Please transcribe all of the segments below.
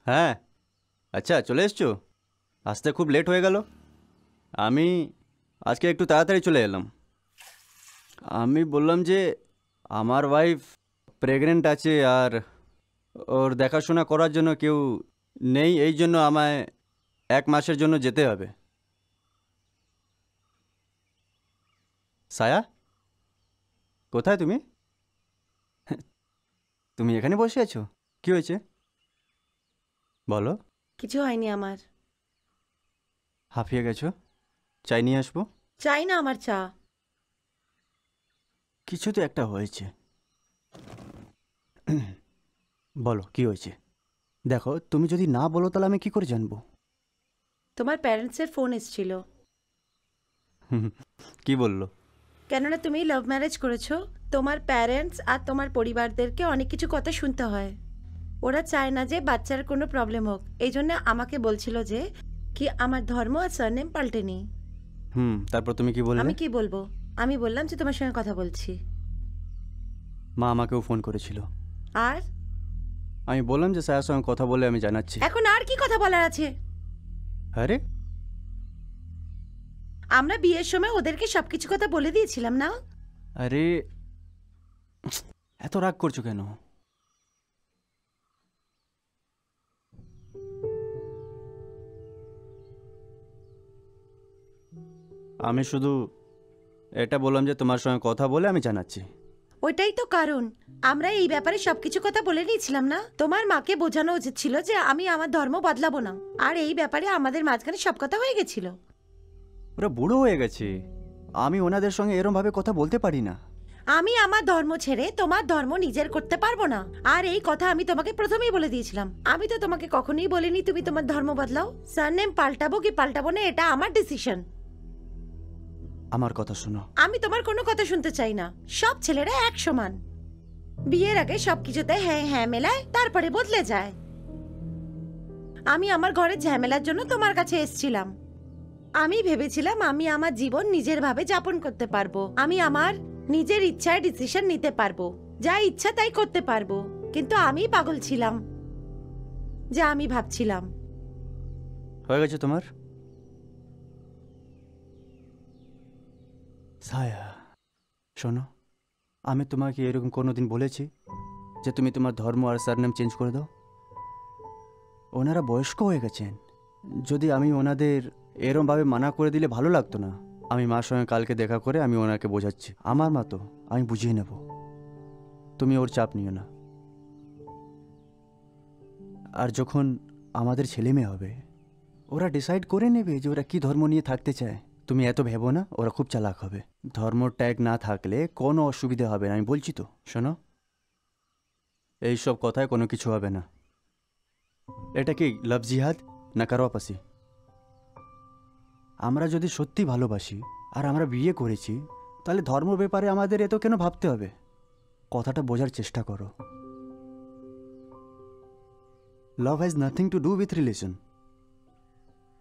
হ্যাঁ, আচ্ছা চলে এসছো। আসতে খুব লেট হয়ে গেল। আমি আজকে একটু তাড়াতাড়ি চলে এলাম। আমি বললাম যে আমার ওয়াইফ প্রেগনেন্ট আছে, আর ওর দেখাশোনা করার জন্য কেউ নেই, এই জন্য আমায় 1 মাসের জন্য যেতে হবে। সায়া, কোথায় তুমি? তুমি এখানে বসে আছো? কি হয়েছে বলো। কিছু হয়নি আমার। হাঁপিয়ে গেছো? চাই নিয়ে আসবো? চাই না আমার চা। কিছু তো একটা হয়েছে। বলো কি হয়েছে। দেখো, তুমি যদি না বলো তাহলে আমি কি করে জানবো? তোমার প্যারেন্টসের ফোন এসেছিল। কি বললো? কেননা তুমি লাভ ম্যারেজ করেছো, তোমার প্যারেন্টস আর তোমার পরিবারদেরকে অনেক কিছু কথা শুনতে হয়। ওরা চায় না যে বাচ্চার কোনো প্রবলেম হোক, এই জন্য আমাকে বলছিল যে কি আমার ধর্ম আর সারনেম পাল্টেনি। তারপর তুমি কি বললে? আমি কি বলবো? আমি বললাম যে তোমার সঙ্গে কথা বলছি। মা আমাকেও ফোন করেছিল। আর আমি বললাম যে স্যারের সঙ্গে কথা বলে আমি জানাচ্ছি। এখন আর কি কথা বলার আছে? আরে, আমরা বিয়ের সময় ওদেরকে সবকিছু কথা বলে দিয়েছিলাম না? আরে, এত রাগ করছো কেন? আমি শুধু এটা বললাম যে তোমার সঙ্গে কথা বলে আমি জানাচ্ছি। ওইটাই তো কারণ। আমরা এই ব্যাপারে সবকিছু কথা বলে নিয়েছিলাম না? তোমার মাকে বোঝানো উচিত ছিল যে আমি আমার ধর্ম বদলাবো না। আর এই ব্যাপারে আমাদের মাঝখানে সব কথা হয়ে গেছিল। ওরা বুড়ো হয়ে গেছে, আমি ওনাদের সঙ্গে এরম ভাবে কথা বলতে পারি না। আমি আমার ধর্ম ছেড়ে তোমার ধর্ম নিজের করতে পারবো না। আর এই কথা আমি তোমাকে প্রথমেই বলে দিয়েছিলাম। আমি তো তোমাকে কখনোই বলিনি তুমি তোমার ধর্ম বদলাও। সারনেম পাল্টাবো কি পাল্টাবো না এটা আমার ডিসিশন। আমার কথা শোনো। আমি তোমার কোনো কথা শুনতে চাই না। সব ছেলেরা এক সমান। বিয়ের আগে সবকিছুতে হ্যাঁ হ্যাঁ মেলায়, তারপরে বদলে যায়। আমি আমার ঘরের ঝামেলার জন্য তোমার কাছে এসেছিলাম। আমি ভেবেছিলাম আমি আমার জীবন নিজের ভাবে যাপন করতে পারবো। আমি আমার নিজের ইচ্ছায় ডিসিশন নিতে পারবো, যা ইচ্ছা তাই করতে পারবো। কিন্তু আমি পাগল ছিলাম, যা আমি ভাবছিলাম। হয়ে গেছে তোমার? ছায়া, শোনো, আমি তোমাকে এরকম কোনোদিন বলেছি যে তুমি তোমার ধর্ম আর সারনেম চেঞ্জ করে দাও? ওনারা বয়স্ক হয়ে গেছেন। যদি আমি ওনাদের এরমভাবে মানা করে দিলে ভালো লাগতো না। আমি মার সঙ্গে কালকে দেখা করে আমি ওনাকে বোঝাচ্ছি। আমার মা তো, আমি বুঝিয়ে নেব। তুমি ওর চাপ নিও না। আর যখন আমাদের ছেলে মেয়ে হবে, ওরা ডিসাইড করে নেবে যে ওরা কি ধর্ম নিয়ে থাকতে চায়। তুমি এত ভেবো না, ওরা খুব চালাক হবে। ধর্ম ট্যাগ না থাকলে কোনো অসুবিধা হবে না, আমি বলছি তো। শোনো, এইসব কথায় কোনো কিছু হবে না। এটা কি লাভ জিহাদ না কারওয়াপাসি? আমরা যদি সত্যি ভালোবাসি আর আমরা বিয়ে করেছি, তাহলে ধর্ম ব্যাপারে আমাদের এত কেন ভাবতে হবে? কথাটা বোঝার চেষ্টা করো। লাভ has nothing to do with relation.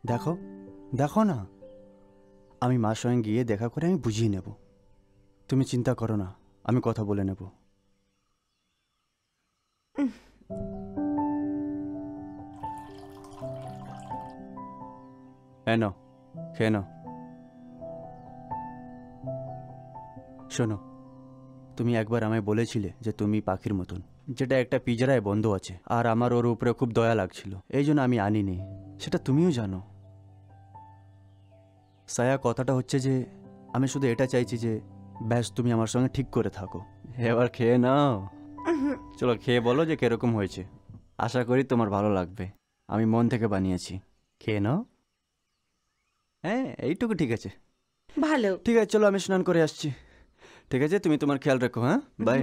দেখো, দেখো না, আমি মার সঙ্গে গিয়ে দেখা করে আমি বুঝিয়ে নেব। তুমি চিন্তা করো না, আমি কথা বলে নেব। হ্যাঁ, নাও, খেয়ে নাও। শোনো, তুমি একবার আমায় বলেছিলে যে তুমি পাখির মতন, যেটা একটা পিঁজরায় বন্ধ আছে, আর আমার ওর উপরে খুব দয়া লাগছিল, এই জন্য আমি আনিনি। সেটা তুমিও জানো। সায়া, কথাটা হচ্ছে যে আমি শুধু এটা চাইছি যে ব্যাস তুমি আমার সঙ্গে ঠিক করে থাকো। এবার খেয়ে নাও। চলো খেয়ে বলো যে কিরকম হয়েছে। আশা করি তোমার ভালো লাগবে, আমি মন থেকে বানিয়েছি। খেয়ে নাও। হ্যাঁ, এইটুকু ঠিক আছে। ভালো। ঠিক আছে, চলো আমি স্নান করে আসছি। ঠিক আছে, তুমি তোমার খেয়াল রেখো। হ্যাঁ, বাই।